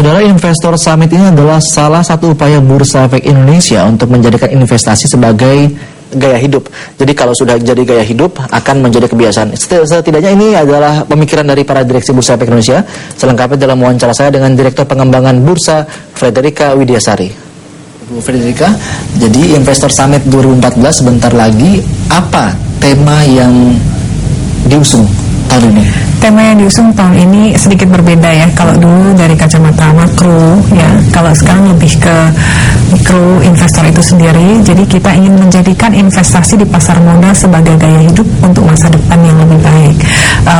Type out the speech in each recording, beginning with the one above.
Saudara, Investor Summit ini adalah salah satu upaya Bursa Efek Indonesia untuk menjadikan investasi sebagai gaya hidup. Jadi kalau sudah jadi gaya hidup, akan menjadi kebiasaan. Setidaknya ini adalah pemikiran dari para direksi Bursa Efek Indonesia. Selengkapnya dalam wawancara saya dengan Direktur Pengembangan Bursa, Frederika Widiasari. Bu Frederika, jadi Investor Summit 2014 sebentar lagi, apa tema yang diusung tahun ini? Tema yang diusung tahun ini sedikit berbeda ya. Kalau dulu dari kacamata makro ya, kalau sekarang lebih ke mikro investor itu sendiri. Jadi kita ingin menjadikan investasi di pasar modal sebagai gaya hidup untuk masa depan yang lebih baik.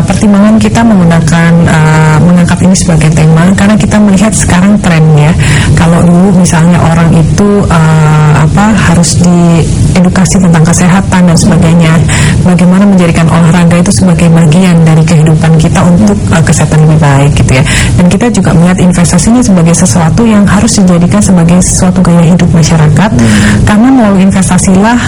Pertimbangan kita mengangkat ini sebagai tema karena kita melihat sekarang trennya. Kalau dulu misalnya orang itu harus diedukasi tentang kesehatan dan sebagainya, bagaimana menjadikan olahraga itu sebagai bagian dari kehidupan kita untuk kesehatan lebih baik gitu ya. Dan kita juga melihat investasi ini sebagai sesuatu yang harus dijadikan sebagai sesuatu gaya hidup masyarakat, karena melalui investasilah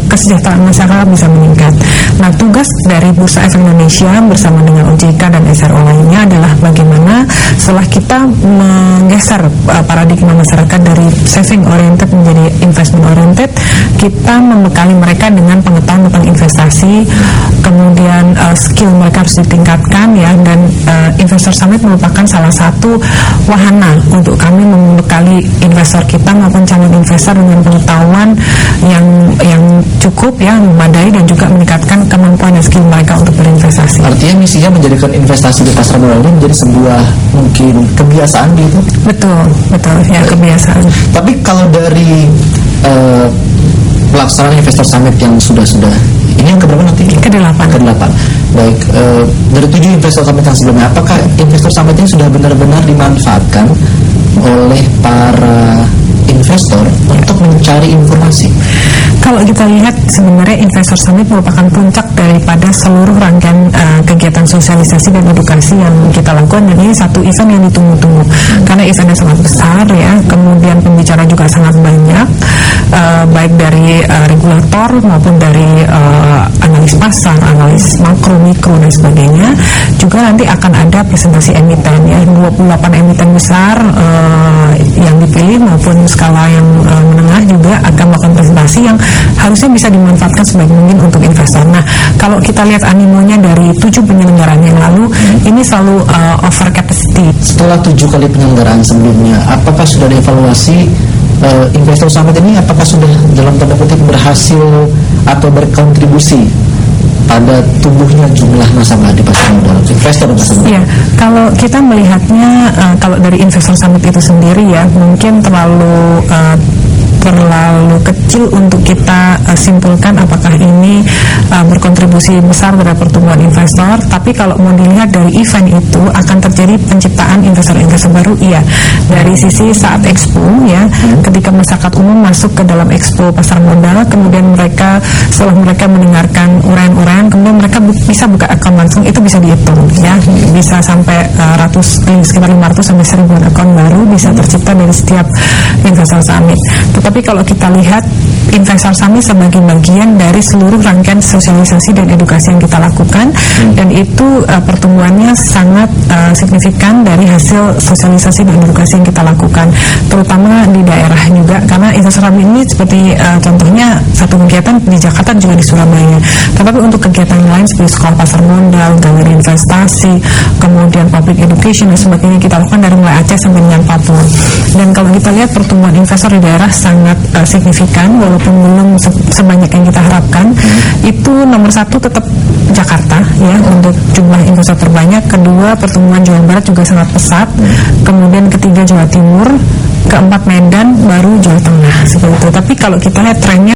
kesejahteraan masyarakat bisa meningkat. Nah, tugas dari Bursa Efek Indonesia bersama dengan OJK dan SRO lainnya adalah bagaimana setelah kita menggeser paradigma masyarakat dari saving oriented menjadi investment oriented, kita membekali mereka dengan pengetahuan tentang investasi, kemudian skill mereka harus ditingkatkan ya. Dan Investor Summit merupakan salah satu wahana untuk kami membekali investor kita maupun calon investor dengan pengetahuan yang cukup ya, memadai, dan juga meningkatkan kemampuan dan skill mereka untuk berinvestasi. Artinya misinya menjadikan investasi di pasar modal ini menjadi sebuah mungkin kebiasaan gitu. Betul ya, kebiasaan. Tapi kalau dari pelaksanaan Investor Summit yang sudah ini yang keberapa nanti? Ke-8. Baik, dari 7 Investor Summit yang sebelumnya, apakah Investor Summit ini sudah benar-benar dimanfaatkan oleh para investor untuk mencari informasi? Kalau kita lihat sebenarnya Investor Summit merupakan puncak daripada seluruh rangkaian kegiatan sosialisasi dan edukasi yang kita lakukan, dan ini satu event yang ditunggu-tunggu karena eventnya sangat besar ya, kemudian pembicara juga sangat banyak, baik dari regulator maupun dari analis pasar, analis makro, mikro dan sebagainya. Juga nanti akan ada presentasi emiten ya, 28 emiten besar yang dipilih maupun skala yang menengah juga akan melakukan presentasi yang harusnya bisa dimanfaatkan sebaik mungkin untuk investor. Nah, kalau kita lihat animonya dari 7 penyelenggaraan yang lalu, ini selalu over capacity. Setelah 7 kali penyelenggaraan sebelumnya, apakah sudah dievaluasi Investor Summit ini, apakah sudah dalam tanda kutip berhasil atau berkontribusi pada tumbuhnya jumlah nasabah di pasar modal, investor di pasar modal? Ya, kalau kita melihatnya kalau dari Investor Summit itu sendiri ya, mungkin terlalu kecil untuk kita simpulkan apakah ini berkontribusi besar terhadap pertumbuhan investor. Tapi kalau mau dilihat dari event itu, akan terjadi penciptaan investor-investor baru, iya. Dari sisi saat expo ya, ketika masyarakat umum masuk ke dalam expo pasar modal, kemudian setelah mereka mendengarkan uraian-uraian, kemudian mereka bisa buka akun langsung, itu bisa dihitung ya, bisa sampai sekitar 500 sampai 1000 akun baru bisa tercipta dari setiap Investor Summit. Tapi kalau kita lihat Investor Summit sebagai bagian dari seluruh rangkaian sosialisasi dan edukasi yang kita lakukan, dan itu pertumbuhannya sangat signifikan dari hasil sosialisasi dan edukasi yang kita lakukan, terutama di daerah juga, karena Investor Summit ini seperti contohnya satu kegiatan di Jakarta juga di Surabaya. Tetapi untuk kegiatan lain seperti sekolah pasar modal, galeri investasi, kemudian public education dan sebagainya kita lakukan dari mulai Aceh sampai dengan Papua. Dan kalau kita lihat pertumbuhan investor di daerah sangat signifikan, walaupun belum sebanyak yang kita harapkan. Itu nomor 1 tetap Jakarta ya, untuk jumlah investor terbanyak. Kedua, pertumbuhan Jawa Barat juga sangat pesat. Kemudian ketiga Jawa Timur, keempat Medan, baru Jawa Tengah seperti itu. Tapi kalau kita lihat trennya